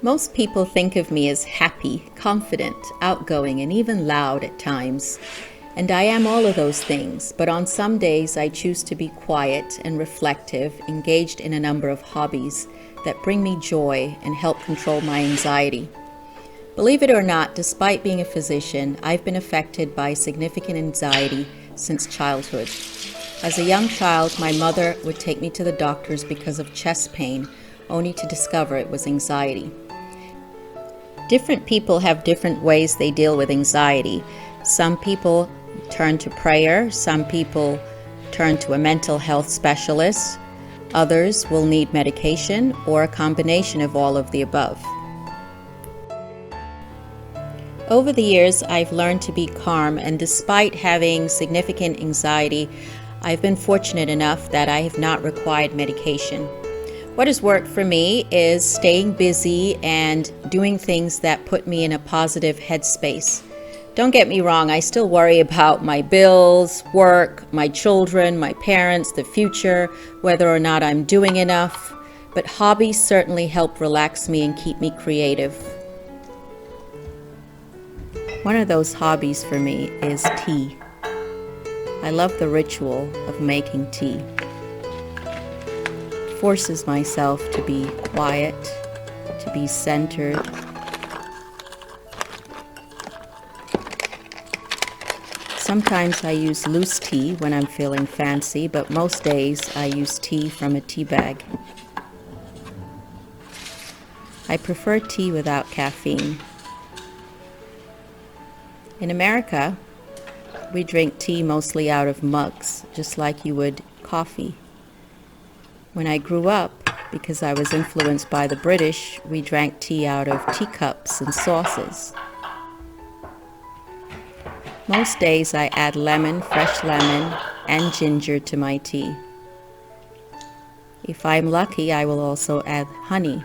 Most people think of me as happy, confident, outgoing, and even loud at times. And I am all of those things, but on some days I choose to be quiet and reflective, engaged in a number of hobbies that bring me joy and help control my anxiety. Believe it or not, despite being a physician, I've been affected by significant anxiety since childhood. As a young child, my mother would take me to the doctors because of chest pain, only to discover it was anxiety. Different people have different ways they deal with anxiety. Some people turn to prayer, some people turn to a mental health specialist, others will need medication or a combination of all of the above. Over the years, I've learned to be calm, and despite having significant anxiety, I've been fortunate enough that I have not required medication. What has worked for me is staying busy and doing things that put me in a positive headspace. Don't get me wrong, I still worry about my bills, work, my children, my parents, the future, whether or not I'm doing enough, but hobbies certainly help relax me and keep me creative. One of those hobbies for me is tea. I love the ritual of making tea. Forces myself to be quiet, to be centered. Sometimes I use loose tea when I'm feeling fancy, but most days I use tea from a tea bag. I prefer tea without caffeine. In America, we drink tea mostly out of mugs, just like you would coffee. When I grew up, because I was influenced by the British, we drank tea out of teacups and saucers. Most days I add lemon, fresh lemon, and ginger to my tea. If I'm lucky, I will also add honey.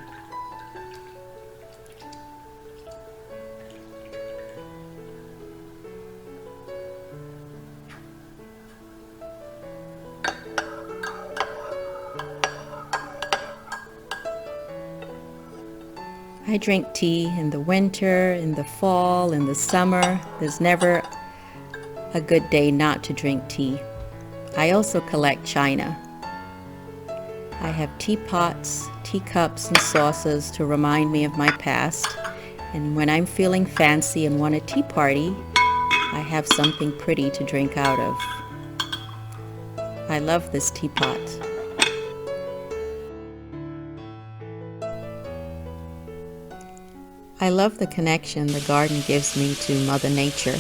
I drink tea in the winter, in the fall, in the summer. There's never a good day not to drink tea. I also collect china. I have teapots, teacups, and saucers to remind me of my past. And when I'm feeling fancy and want a tea party, I have something pretty to drink out of. I love this teapot. I love the connection the garden gives me to Mother Nature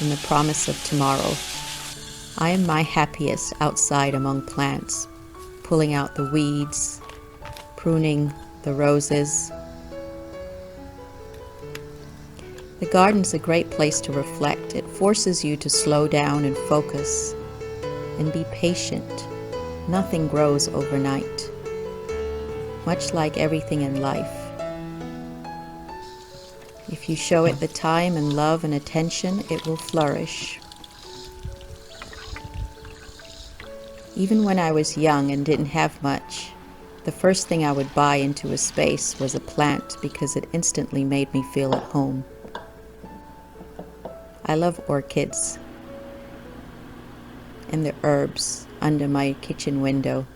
and the promise of tomorrow. I am my happiest outside among plants, pulling out the weeds, pruning the roses. The garden's a great place to reflect. It forces you to slow down and focus and be patient. Nothing grows overnight, much like everything in life. If you show it the time and love and attention, it will flourish. Even when I was young and didn't have much, the first thing I would buy into a space was a plant because it instantly made me feel at home. I love orchids and the herbs under my kitchen window.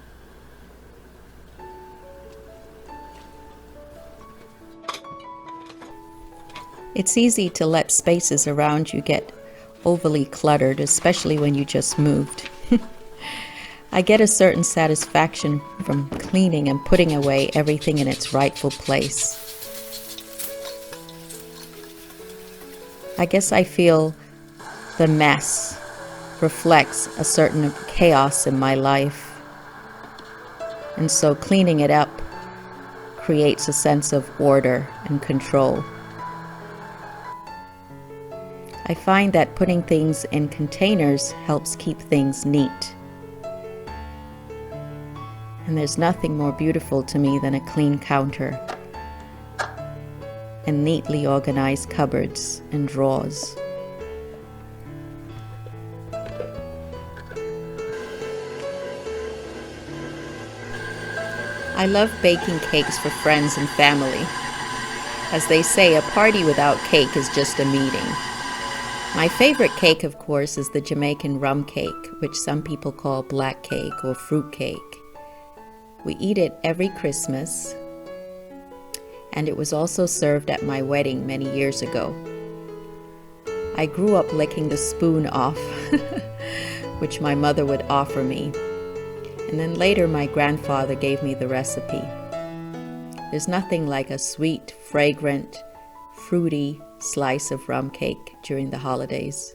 It's easy to let spaces around you get overly cluttered, especially when you just moved. I get a certain satisfaction from cleaning and putting away everything in its rightful place. I guess I feel the mess reflects a certain chaos in my life. And so cleaning it up creates a sense of order and control. I find that putting things in containers helps keep things neat. And there's nothing more beautiful to me than a clean counter and neatly organized cupboards and drawers. I love baking cakes for friends and family. As they say, a party without cake is just a meeting. My favorite cake, of course, is the Jamaican rum cake, which some people call black cake or fruit cake. We eat it every Christmas, and it was also served at my wedding many years ago. I grew up licking the spoon off, which my mother would offer me, and then later my grandfather gave me the recipe. There's nothing like a sweet, fragrant, fruity slice of rum cake during the holidays.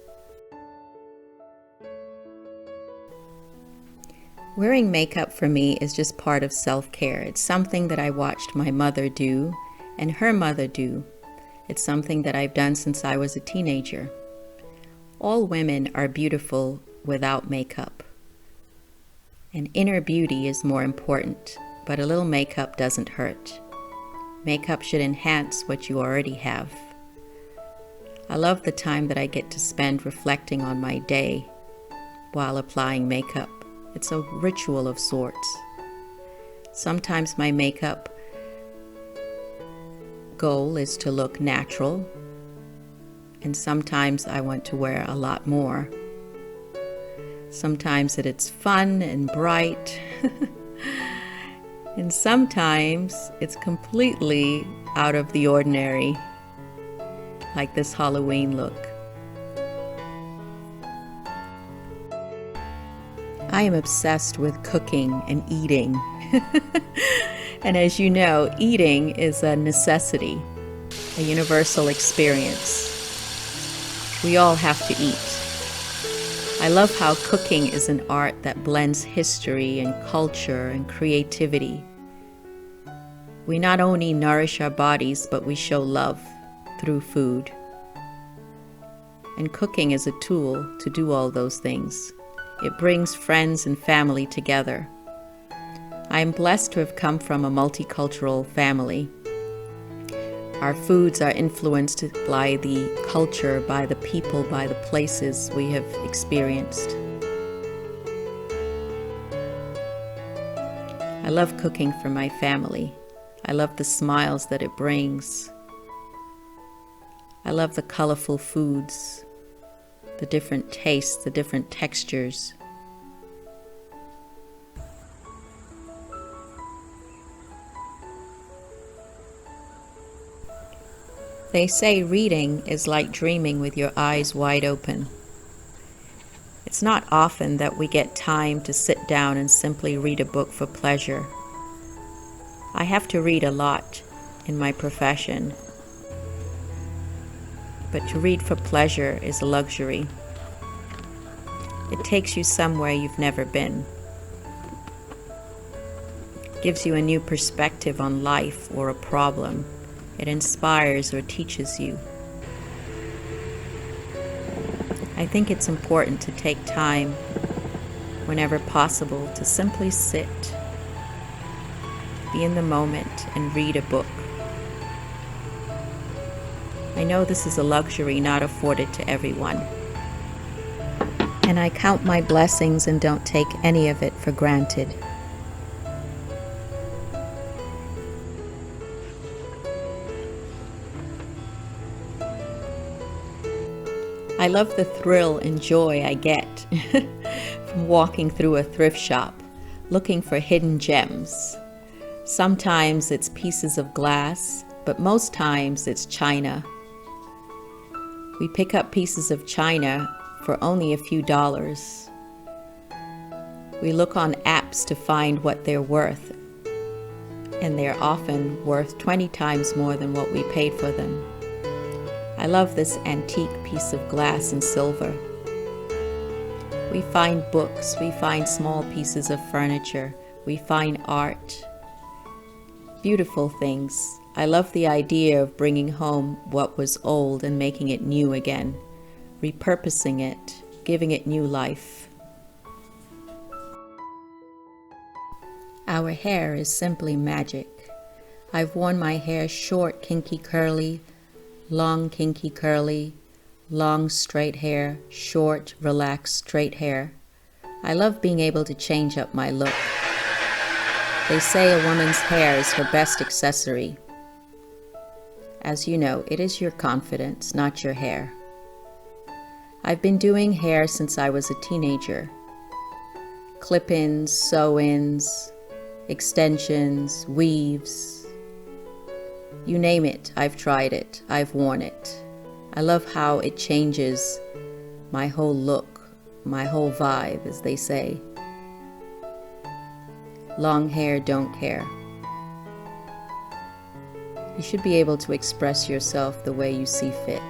Wearing makeup for me is just part of self-care. It's something that I watched my mother do and her mother do. It's something that I've done since I was a teenager. All women are beautiful without makeup. And inner beauty is more important, but a little makeup doesn't hurt. Makeup should enhance what you already have. I love the time that I get to spend reflecting on my day while applying makeup. It's a ritual of sorts. Sometimes my makeup goal is to look natural, and sometimes I want to wear a lot more. Sometimes it's fun and bright, and sometimes it's completely out of the ordinary, like this Halloween look. I am obsessed with cooking and eating. And as you know, eating is a necessity, a universal experience. We all have to eat. I love how cooking is an art that blends history and culture and creativity. We not only nourish our bodies, but we show love through food. And cooking is a tool to do all those things. It brings friends and family together. I am blessed to have come from a multicultural family. Our foods are influenced by the culture, by the people, by the places we have experienced. I love cooking for my family. I love the smiles that it brings. I love the colorful foods, the different tastes, the different textures. They say reading is like dreaming with your eyes wide open. It's not often that we get time to sit down and simply read a book for pleasure. I have to read a lot in my profession, but to read for pleasure is a luxury. It takes you somewhere you've never been. It gives you a new perspective on life or a problem. It inspires or teaches you. I think it's important to take time, whenever possible, to simply sit, be in the moment, and read a book. I know this is a luxury not afforded to everyone, and I count my blessings and don't take any of it for granted. I love the thrill and joy I get from walking through a thrift shop, looking for hidden gems. Sometimes it's pieces of glass, but most times it's china. We pick up pieces of china for only a few dollars. We look on apps to find what they're worth, and they're often worth 20 times more than what we paid for them. I love this antique piece of glass and silver. We find books, we find small pieces of furniture, we find art, beautiful things. I love the idea of bringing home what was old and making it new again, repurposing it, giving it new life. Our hair is simply magic. I've worn my hair short, kinky, curly, long, kinky, curly, long, straight hair, short, relaxed, straight hair. I love being able to change up my look. They say a woman's hair is her best accessory. As you know, it is your confidence, not your hair. I've been doing hair since I was a teenager. Clip-ins, sew-ins, extensions, weaves. You name it, I've tried it, I've worn it. I love how it changes my whole look, my whole vibe, as they say. Long hair, don't care. You should be able to express yourself the way you see fit.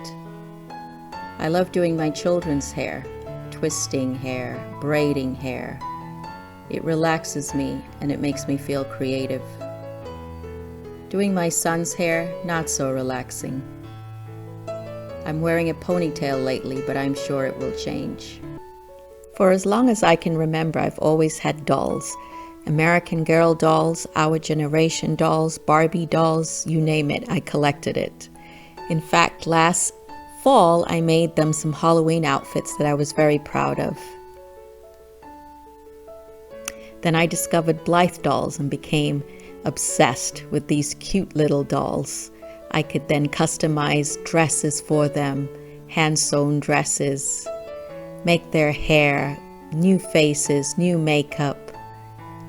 I love doing my children's hair, twisting hair, braiding hair. It relaxes me and it makes me feel creative. Doing my son's hair, not so relaxing. I'm wearing a ponytail lately, but I'm sure it will change. For as long as I can remember, I've always had dolls. American Girl dolls, Our Generation dolls, Barbie dolls, you name it, I collected it. In fact, last fall, I made them some Halloween outfits that I was very proud of. Then I discovered Blythe dolls and became obsessed with these cute little dolls. I could then customize dresses for them, hand-sewn dresses, make their hair, new faces, new makeup,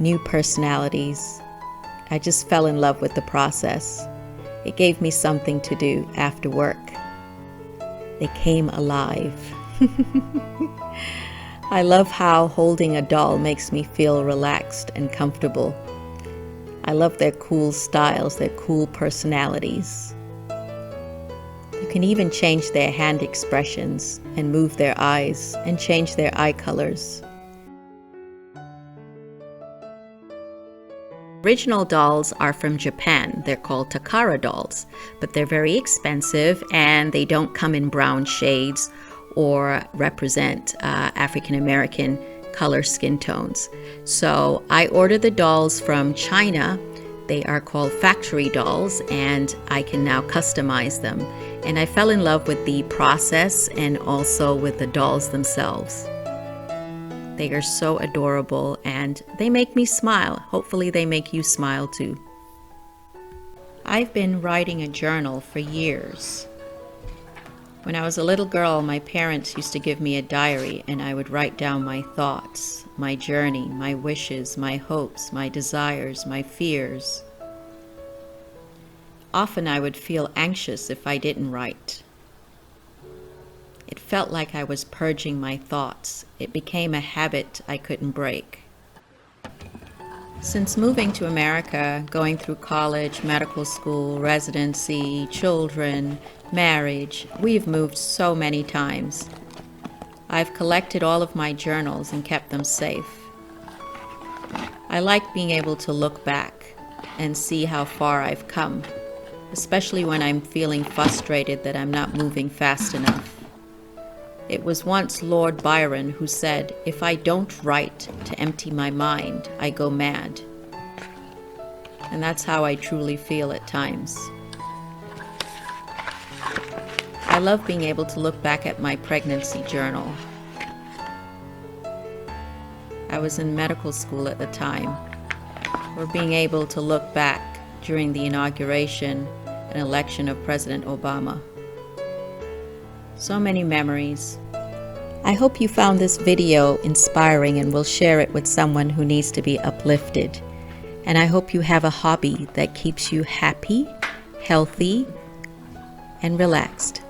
new personalities. I just fell in love with the process. It gave me something to do after work. They came alive. I love how holding a doll makes me feel relaxed and comfortable. I love their cool styles, their cool personalities. You can even change their hand expressions and move their eyes and change their eye colors. Original dolls are from Japan. They're called Takara dolls, but they're very expensive and they don't come in brown shades or represent African American color skin tones. So I ordered the dolls from China. They are called factory dolls and I can now customize them. And I fell in love with the process and also with the dolls themselves. They are so adorable and they make me smile. Hopefully they make you smile too. I've been writing a journal for years. When I was a little girl, my parents used to give me a diary and I would write down my thoughts, my journey, my wishes, my hopes, my desires, my fears. Often I would feel anxious if I didn't write. It felt like I was purging my thoughts. It became a habit I couldn't break. Since moving to America, going through college, medical school, residency, children, marriage, we've moved so many times. I've collected all of my journals and kept them safe. I like being able to look back and see how far I've come, especially when I'm feeling frustrated that I'm not moving fast enough. It was once Lord Byron who said, "If I don't write to empty my mind, I go mad." And that's how I truly feel at times. I love being able to look back at my pregnancy journal. I was in medical school at the time, or being able to look back during the inauguration and election of President Obama. So many memories. I hope you found this video inspiring and will share it with someone who needs to be uplifted. And I hope you have a hobby that keeps you happy, healthy, and relaxed.